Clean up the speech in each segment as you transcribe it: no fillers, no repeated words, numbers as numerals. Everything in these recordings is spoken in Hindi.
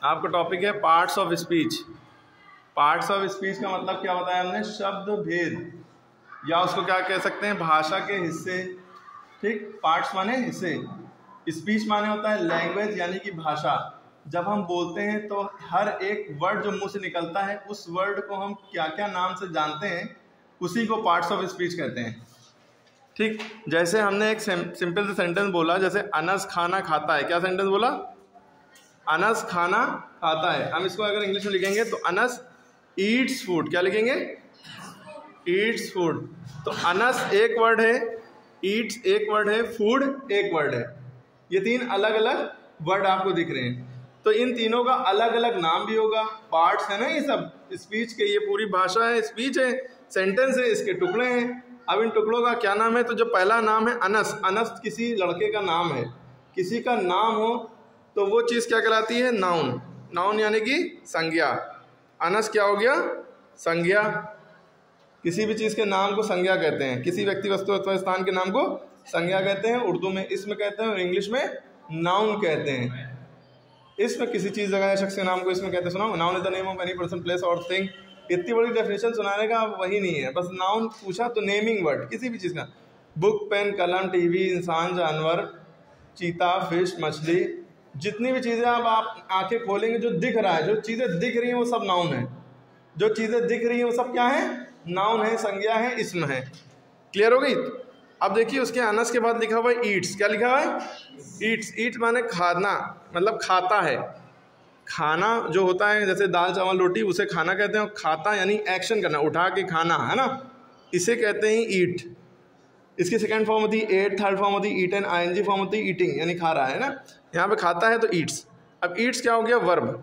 आपका टॉपिक है parts of speech. Parts of speech का मतलब क्या बताया हमने? शब्द भेद, या उसको क्या कह सकते हैं? भाषा के हिस्से। ठीक, पार्ट्स माने हिस्से, स्पीच माने होता है लैंग्वेज यानी कि भाषा। जब हम बोलते हैं तो हर एक वर्ड जो मुंह से निकलता है उस वर्ड को हम क्या क्या नाम से जानते हैं, उसी को पार्ट्स ऑफ स्पीच कहते हैं। ठीक, जैसे हमने एक सिंपल सा सेंटेंस बोला, जैसे अनस खाना खाता है। क्या सेंटेंस बोला? अनस खाना खाता है। हम इसको अगर इंग्लिश में लिखेंगे तो अनस ईट्स फूड। क्या लिखेंगे? Yeats food. तो अनस एक वर्ड है, ईट्स एक वर्ड है, फूड एक वर्ड है। ये तीन अलग अलग वर्ड आपको दिख रहे हैं। तो इन तीनों का अलग अलग नाम भी होगा। पार्ट्स है ना, ये सब स्पीच के, ये पूरी भाषा है, स्पीच है, सेंटेंस है, इसके टुकड़े हैं। अब इन टुकड़ों का क्या नाम है? तो जो पहला नाम है अनस, अनस किसी लड़के का नाम है। किसी का नाम हो तो वो चीज़ क्या कहलाती है? नाउन। नाउन यानी कि संज्ञा। अनस क्या हो गया? संज्ञा। किसी भी चीज़ के नाम को संज्ञा कहते हैं। किसी व्यक्ति, वस्तु अथवा स्थान के नाम को संज्ञा कहते हैं। उर्दू में इसम कहते हैं और इंग्लिश में नाउन कहते हैं। इसमें किसी चीज़, जगह या शख्स के नाम को इसमें कहते हैं। सुना, noun is the name of any person, place और थिंग। इतनी बड़ी डेफिनेशन सुनाने का वही नहीं है, बस नाउन पूछा तो नेमिंग वर्ड किसी भी चीज़ का। बुक, पेन, कलम, टीवी, इंसान, जानवर, चीता, फिश, मछली, जितनी भी चीज़ें आप आंखें खोलेंगे जो दिख रहा है, जो चीज़ें दिख रही हैं वो सब नाउन है। जो चीज़ें दिख रही हैं वो सब क्या है? नाउन है, संज्ञा है, इसम है। क्लियर हो गई? अब देखिए उसके अनस के बाद लिखा हुआ है ईट्स। क्या लिखा हुआ है? ईट्स। ईट माने खाना, मतलब खाता है। खाना जो होता है जैसे दाल चावल रोटी, उसे खाना कहते हैं। और खाता यानी एक्शन करना, उठा के खाना, है ना, इसे कहते हैं ईट। इसकी सेकंड फॉर्म होती है एट, थर्ड फॉर्म होती है ईटन, आईएनजी फॉर्म होती है ईटिंग, यानी खा रहा है ना। यहाँ पे खाता है तो ईट्स। अब ईट्स क्या हो गया? वर्ब।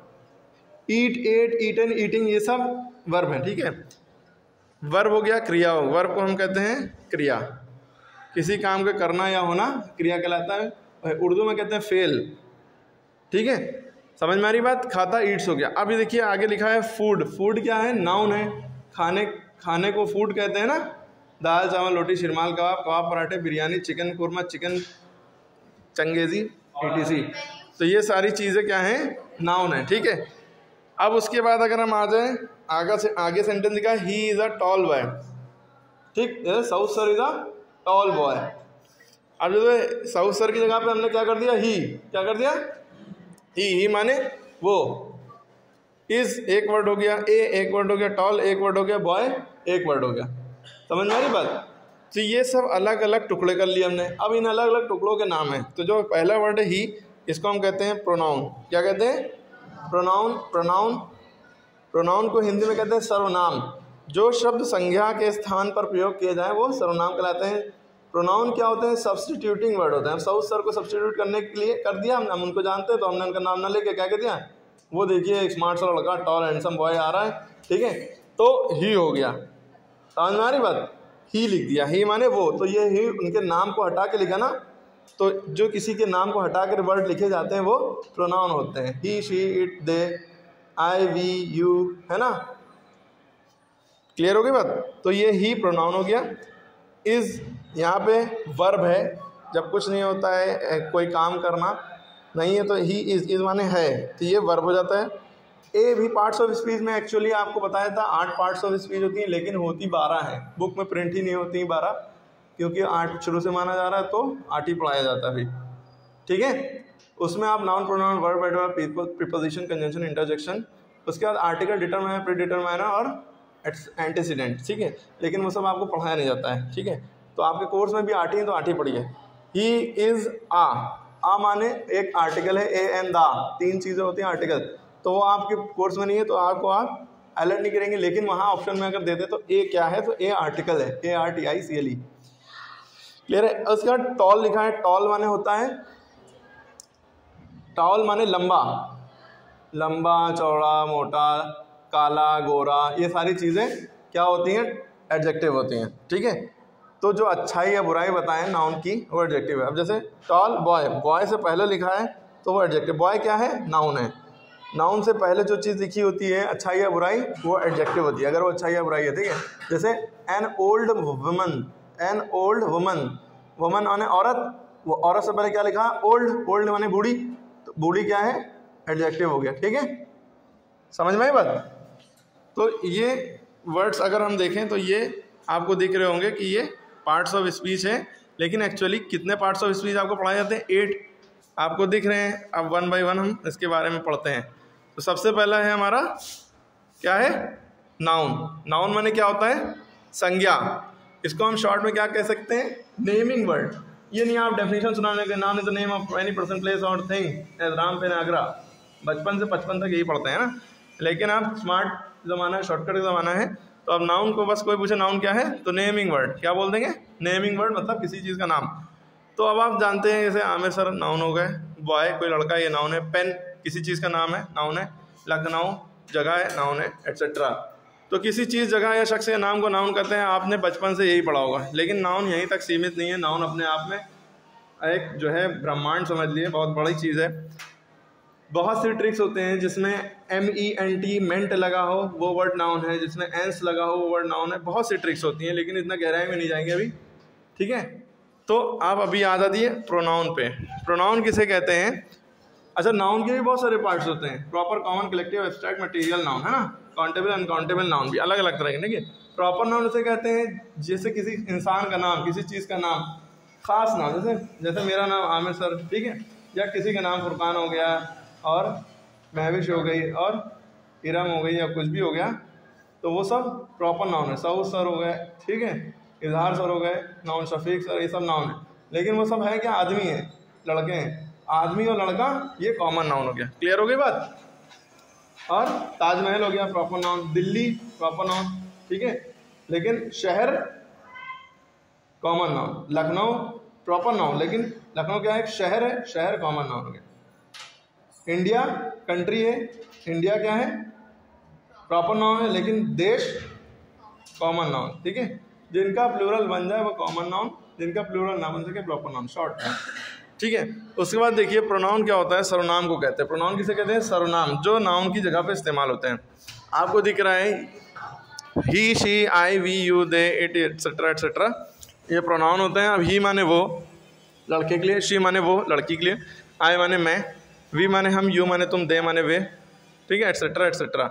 ईट, एट, ईटन, ईटिंग, ये सब वर्ब है। ठीक है, वर्ब हो गया क्रिया। वर्ब को हम कहते हैं क्रिया। किसी काम के करना या होना क्रिया कहलाता है। उर्दू में कहते हैं फेल। ठीक है, समझ में आ रही बात? खाता ईट्स हो गया। अब ये देखिए आगे लिखा है फूड। फूड क्या है? नाउन है। खाने को फूड कहते हैं ना। दाल चावल रोटी शिरमाल कबाब, कबाब पराठे, biryani, chicken korma, chicken changezi, etc। तो ये सारी चीज़ें क्या हैं? नाउन है। ठीक है, अब उसके बाद अगर हम आ जाए आगे सेंटेंस लिखा है he is a tall boy. ठीक, south sir is a tall boy. अब जो साउथ सर की जगह पे हमने क्या कर दिया? ही। क्या कर दिया? ही माने वो। इज एक वर्ड हो गया, ए एक वर्ड हो गया, टॉल एक वर्ड हो गया, बॉय एक वर्ड हो गया। समझ में आ रही बात? तो ये सब अलग अलग टुकड़े कर लिए हमने। अब इन अलग अलग टुकड़ों के नाम हैं। तो जो पहला वर्ड है ही, इसको हम कहते हैं प्रोनाउन। क्या कहते हैं? प्रोनाउन। प्रोनाउन, प्रोनाउन को हिंदी में कहते हैं सर्वनाम। जो शब्द संज्ञा के स्थान पर प्रयोग किए जाए वो सर्वनाम कहलाते हैं। प्रोनाउन क्या होते हैं? सब्स्टिट्यूटिंग वर्ड होते हैं। साउथ सर को सब्स्टिट्यूट करने के लिए कर दिया हमने, हम उनको जानते हैं तो हमने उनका नाम ना लेके क्या कह दिया? वो देखिए एक स्मार्ट सा लड़का, टॉल हैंडसम बॉय आ रहा है। ठीक है, तो ही हो गया। समझ में आ रही बात? ही लिख दिया। ही माने वो। तो ये ही उनके नाम को हटा के लिखा ना, तो जो किसी के नाम को हटा कर वर्ड लिखे जाते हैं वो प्रोनाउन होते हैं। He, she, it, they, I, we, you, है ना। क्लियर हो गई बात? तो ये ही प्रोनाउन हो गया। इज यहाँ पे वर्ब है। जब कुछ नहीं होता है, कोई काम करना नहीं है तो ही इज माने है, तो ये वर्ब हो जाता है। ए भी पार्ट्स ऑफ स्पीच में एक्चुअली आपको बताया था 8 पार्ट्स ऑफ स्पीच होती हैं, लेकिन होती 12 है। बुक में प्रिंट ही नहीं होती 12, क्योंकि 8 शुरू से माना जा रहा है तो 8 ही पढ़ाया जाता है अभी। ठीक है, उसमें आप noun, pronoun, verb, adverb, preposition, conjunction, interjection, उसके बाद आर्टिकल, डिटरमाइनर, प्रीडिटरमाइनर और एंटीसीडेंट। ठीक है, लेकिन वो सब आपको पढ़ाया नहीं जाता है। ठीक है, तो आपके कोर्स में भी 8 ही, तो 8 ही पढ़िए। ही इज आ माने एक आर्टिकल है, ए एंड दा, 3 चीज़ें होती हैं आर्टिकल। तो वो आपके कोर्स में नहीं है तो आपको आप अलर्ट नहीं करेंगे, लेकिन वहाँ ऑप्शन में अगर देते तो ए क्या है? तो ए आर्टिकल है, ARTICLE। क्लियर है? उसके बाद टॉल लिखा है। टॉल माने होता है, टॉल माने लंबा, लंबा, चौड़ा, मोटा, काला, गोरा, ये सारी चीज़ें क्या होती हैं? एडजेक्टिव होती हैं। ठीक है, तो जो अच्छाई या बुराई बताएं नाउन की वो एडजेक्टिव है। अब जैसे टॉल बॉय, बॉय से पहले लिखा है तो वो एडजेक्टिव। बॉय क्या है? नाउन है। नाउन से पहले जो चीज़ लिखी होती है अच्छाई या बुराई, वो एडजेक्टिव होती है, अगर वो अच्छाई या बुराई है। ठीक है, जैसे an old woman, an old woman, woman माने औरत, वो औरत से पहले क्या लिखा? ओल्ड। ओल्ड माने बूढ़ी, तो बूढ़ी क्या है? एडजेक्टिव हो गया। ठीक है, समझ में आई बात? तो ये वर्ड्स अगर हम देखें तो ये आपको दिख रहे होंगे कि ये पार्ट्स ऑफ स्पीच है, लेकिन एक्चुअली कितने पार्ट्स ऑफ स्पीच आपको पढ़ाए जाते हैं? 8 आपको दिख रहे हैं। अब 1 बाय 1 हम इसके बारे में पढ़ते हैं। तो सबसे पहला है हमारा क्या है? नाउन। नाउन माने क्या होता है? संज्ञा। इसको हम शॉर्ट में क्या कह सकते हैं? Naming word. ये नहीं आप डेफिनेशन सुनाने के, noun is the name of any person, place और thing as Ram pen Agra. बचपन से 55 तक यही पढ़ते हैं ना, लेकिन आप स्मार्ट ज़माना है, शॉर्टकट का ज़माना है, तो अब नाउन को बस कोई पूछे नाउन क्या है तो नेमिंग वर्ड। क्या बोल देंगे? नेमिंग वर्ड, मतलब किसी चीज़ का नाम। तो अब आप जानते हैं जैसे आमिर सर नाउन हो गए, बॉय कोई लड़का ये नाउन है, पेन किसी चीज़ का नाम है, नाउन है, लखनऊ जगह है, नाउन है, एट्सेट्रा। तो किसी चीज़, जगह या शख्स के नाम को नाउन कहते हैं। आपने बचपन से यही पढ़ा होगा। लेकिन नाउन यहीं तक सीमित नहीं है। नाउन अपने आप में एक जो है ब्रह्मांड समझ लिए, बहुत बड़ी चीज़ है। बहुत से ट्रिक्स होते हैं जिसमें MENT मेंट लगा हो वो वर्ड नाउन है, जिसमें एंस लगा हो वो वर्ड नाउन है। बहुत सी ट्रिक्स होती हैं, लेकिन इतना गहराई में नहीं जाएंगे अभी। ठीक है, तो आप अभी याद आ दिए प्रोनाउन पे। प्रोनाउन किसे कहते हैं? अच्छा, नाउन के भी बहुत सारे पार्ट्स होते हैं। Proper, common, collective, abstract, material noun, है ना। काउंटेबल, अनकाउंटेबल नाउन भी अलग अलग तरह के। देखिए, प्रॉपर नाउन उसे कहते हैं जैसे किसी इंसान का नाम, किसी चीज़ का नाम, खास नाम, जैसे मेरा नाम आमिर सर, ठीक है, या किसी का नाम फुरकान हो गया और महविश हो गई और इरम हो गई या कुछ भी हो गया, तो वो सब प्रॉपर नाउन है। सऊद सर हो गए, ठीक है, इजहार सर हो गए, नाउन शफीक सर, ये सब नाउन है। लेकिन वो सब है क्या? आदमी है, लड़के हैं। आदमी और लड़का ये कॉमन नाउन हो गया। क्लियर हो गई बात? और ताजमहल हो गया proper noun, Delhi proper noun, ठीक है, लेकिन शहर common noun, Lucknow proper noun, लेकिन लखनऊ क्या है? एक शहर है, शहर कॉमन नाउन हो गया। इंडिया कंट्री है, इंडिया क्या है? प्रॉपर नाउन है, लेकिन देश कॉमन नाउन। ठीक है, जिनका प्लूरल बन जाए वो कॉमन नाउन, जिनका प्लूरल ना बन सके प्रॉपर नाउन, शॉर्ट है। ठीक है, उसके बाद देखिए प्रोनाउन क्या होता है? सर्वनाम को कहते हैं। प्रोनाउन किसे कहते हैं? सर्वनाम, जो नाउन की जगह पे इस्तेमाल होते हैं। आपको दिख रहा है he, she, I, we, you, they, it, etcetera etcetera, ये प्रोनाउन होते हैं। अब ही माने वो लड़के के लिए, शी माने वो लड़की के लिए, आई माने मैं, वी माने हम, यू माने तुम, दे माने वे, ठीक है, एटसेट्रा एटसेट्रा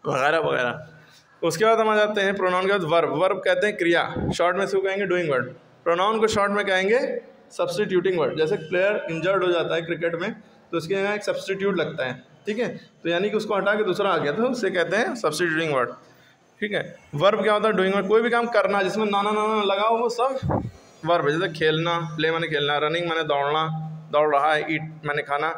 वगैरह वगैरह। उसके बाद हम आ जाते हैं प्रोनाउन के बाद वर्ब। वर्ब कहते हैं क्रिया, शॉर्ट में इसको कहेंगे डूइंग वर्ड। प्रोनाउन को शॉर्ट में कहेंगे सब्स्टिट्यूटिंग वर्ड। जैसे प्लेयर इंजर्ड हो जाता है क्रिकेट में, तो उसके यहाँ एक सब्स्टिट्यूट लगता है, ठीक है, तो यानी कि उसको हटा के दूसरा आ गया, तो उसे कहते हैं सब्स्टिट्यूटिंग वर्ड। ठीक है, वर्ब क्या होता है? डूइंग वर्ड, कोई भी काम करना जिसमें नाना नाना लगा हो वो सब वर्ब है। जैसे खेलना, प्ले माने खेलना, रनिंग माने दौड़ना, दौड़ रहा है, ईट माने खाना।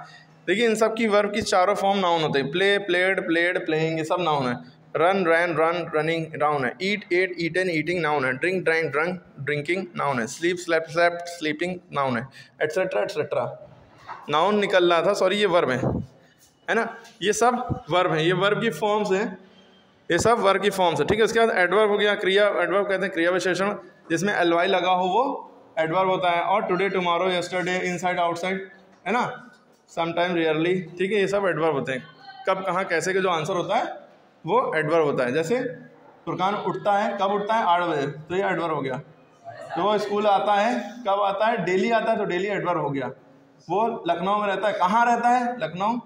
देखिए, इन सब की वर्ब की चारों फॉर्म नाउन होते हैं। प्ले, प्लेड, प्लेड, प्लेइंग, ये सब नाउन है। Run, ran, run, running noun है। Eat, ate, eaten, eating noun है। Drink, drank, drunk, drinking noun है। Sleep, slept, slept, sleeping noun है, एटसेट्रा एटसेट्रा। नाउन निकल रहा था, सॉरी, ये वर्ब है ना, ये सब वर्ब है, ये वर्ब की फॉर्म्स हैं, ये सब वर्ब की फॉर्म्स है। ठीक है, उसके बाद एडवर्ब हो गया, क्रिया। एडवर्ब कहते हैं क्रिया विशेषण, जिसमें ly लगा हो वो एडवर्ब होता है। और today, tomorrow, yesterday, inside, outside, है ना, समटाइम, रियरली, ठीक है, ये सब एडवर्ब होते हैं। कब, कहाँ, कैसे का जो आंसर होता है वो एडवर्ब होता है। जैसे फुरकान उठता है, कब उठता है? 8 बजे, तो ये एडवर्ब हो गया। तो वो स्कूल आता है, कब आता है? डेली आता है, तो डेली एडवर्ब हो गया। वो लखनऊ में रहता है, कहाँ रहता है? लखनऊ,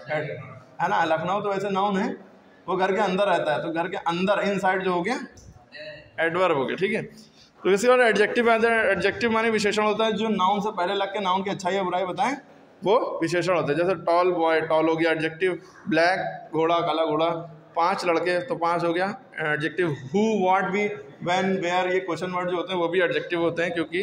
है ना, लखनऊ तो वैसे नाउन है, वो घर के अंदर रहता है, तो घर के अंदर, इनसाइड जो हो गया एडवर्ब हो गया। ठीक है, तो इसी और एडजेक्टिव आता है। एडजेक्टिव माने विशेषण होता है जो नाउन से पहले लग के नाउन की अच्छाई या बुराई बताएं, वो विशेषण होता है। जैसे टॉल बॉय, टॉल हो गया एडजेक्टिव। ब्लैक, घोड़ा, काला घोड़ा। 5 लड़के, तो 5 हो गया एडजेक्टिव। हु, व्हाट, भी, व्हेन, वेयर, ये क्वेश्चन वर्ड जो होते हैं वो भी एडजेक्टिव होते हैं, क्योंकि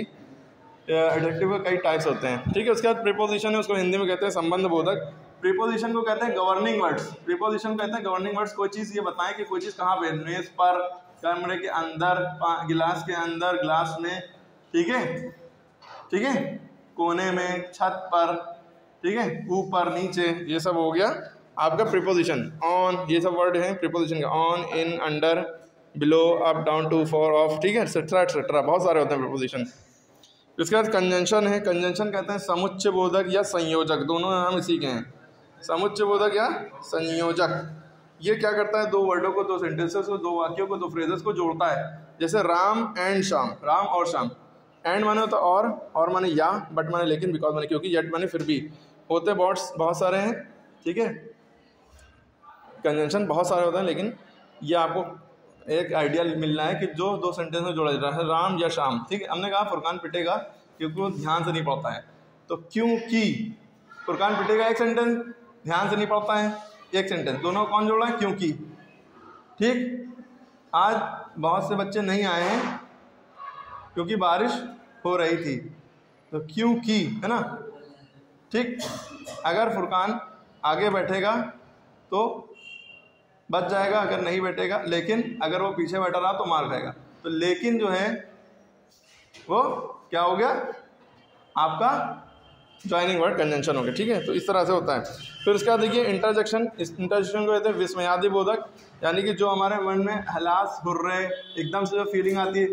एडजेक्टिव के कई टाइप्स होते हैं। ठीक है, उसके बाद प्रीपोजिशन है, उसको हिंदी में कहते हैं संबंध बोधक। प्रीपोजिशन को कहते हैं गवर्निंग वर्ड्स। प्रीपोजिशन कहते हैं गवर्निंग वर्ड्स। कोई चीज़ ये बताएं कि कोई चीज़ कहाँ पे, मेज पर, कमरे के अंदर, गिलास के अंदर, ग्लास में, ठीक है, ठीक है, कोने में, छत पर, ठीक है, ऊपर, नीचे, ये सब हो गया आपका प्रीपोजिशन। ऑन, ये सब वर्ड हैं प्रीपोजिशन के। On, in, under, below, up, down, to, for, of, ठीक है, एटसेट्रा एटसेट्रा, बहुत सारे होते हैं प्रीपोजिशन। इसके बाद कंजंक्शन है। कंजंक्शन कहते हैं समुच्चय बोधक या संयोजक, दोनों नाम इसी के हैं, समुच्चय बोधक या संयोजक। ये क्या करता है? 2 वर्डों को, 2 सेंटेंसेस को, 2 वाक्यों को, 2 फ्रेजेस को जोड़ता है। जैसे राम एंड शाम, राम और शाम। एंड माने होता और माने या, बट माने लेकिन, बिकॉज माने क्योंकि, येट माने फिर भी। होते बहुत सारे हैं, ठीक है, कंजंक्शन बहुत सारे होते हैं, लेकिन ये आपको एक आइडिया मिलना है कि जो दो सेंटेंस में जोड़ा जा रहा है, राम या शाम। ठीक है, हमने कहा फुरकान पिटेगा क्योंकि वो ध्यान से नहीं पढ़ता है, तो क्योंकि फुरकान पिटेगा एक सेंटेंस, ध्यान से नहीं पढ़ता है एक सेंटेंस, दोनों कौन जोड़ा है? क्योंकि। ठीक, आज बहुत से बच्चे नहीं आए हैं क्योंकि बारिश हो रही थी, तो क्योंकि, है ना। ठीक, अगर फुरकान आगे बैठेगा तो बच जाएगा, अगर नहीं बैठेगा, लेकिन अगर वो पीछे बैठा रहा तो मार जाएगा। तो लेकिन जो है वो क्या हो गया? आपका ज्वाइनिंग वर्ड कंजंक्शन हो गया। ठीक है, तो इस तरह से होता है। फिर उसके बाद देखिए इंटरजेक्शन। इस इंटरजेक्शन को कहते हैं विस्मयादि बोधक, यानी कि जो हमारे मन में हलास हुर्रे एकदम से जो फीलिंग आती है,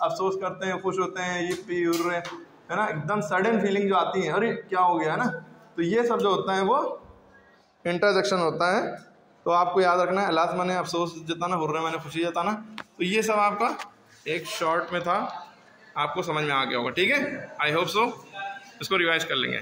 अफसोस करते हैं, खुश होते हैं, ये पी हुर्रे, है ना, एकदम सडन फीलिंग जो आती है, अरे क्या हो गया, है ना, तो ये सब जो होता है वो इंटरजेक्शन होता है। तो आपको याद रखना है, हलास माने अफसोस जताना, हुर्रे माने खुशी जताना। तो ये सब आपका एक शॉर्ट में था, आपको समझ में आ गया होगा। ठीक है, आई होप सो, इसको रिवाइज कर लेंगे।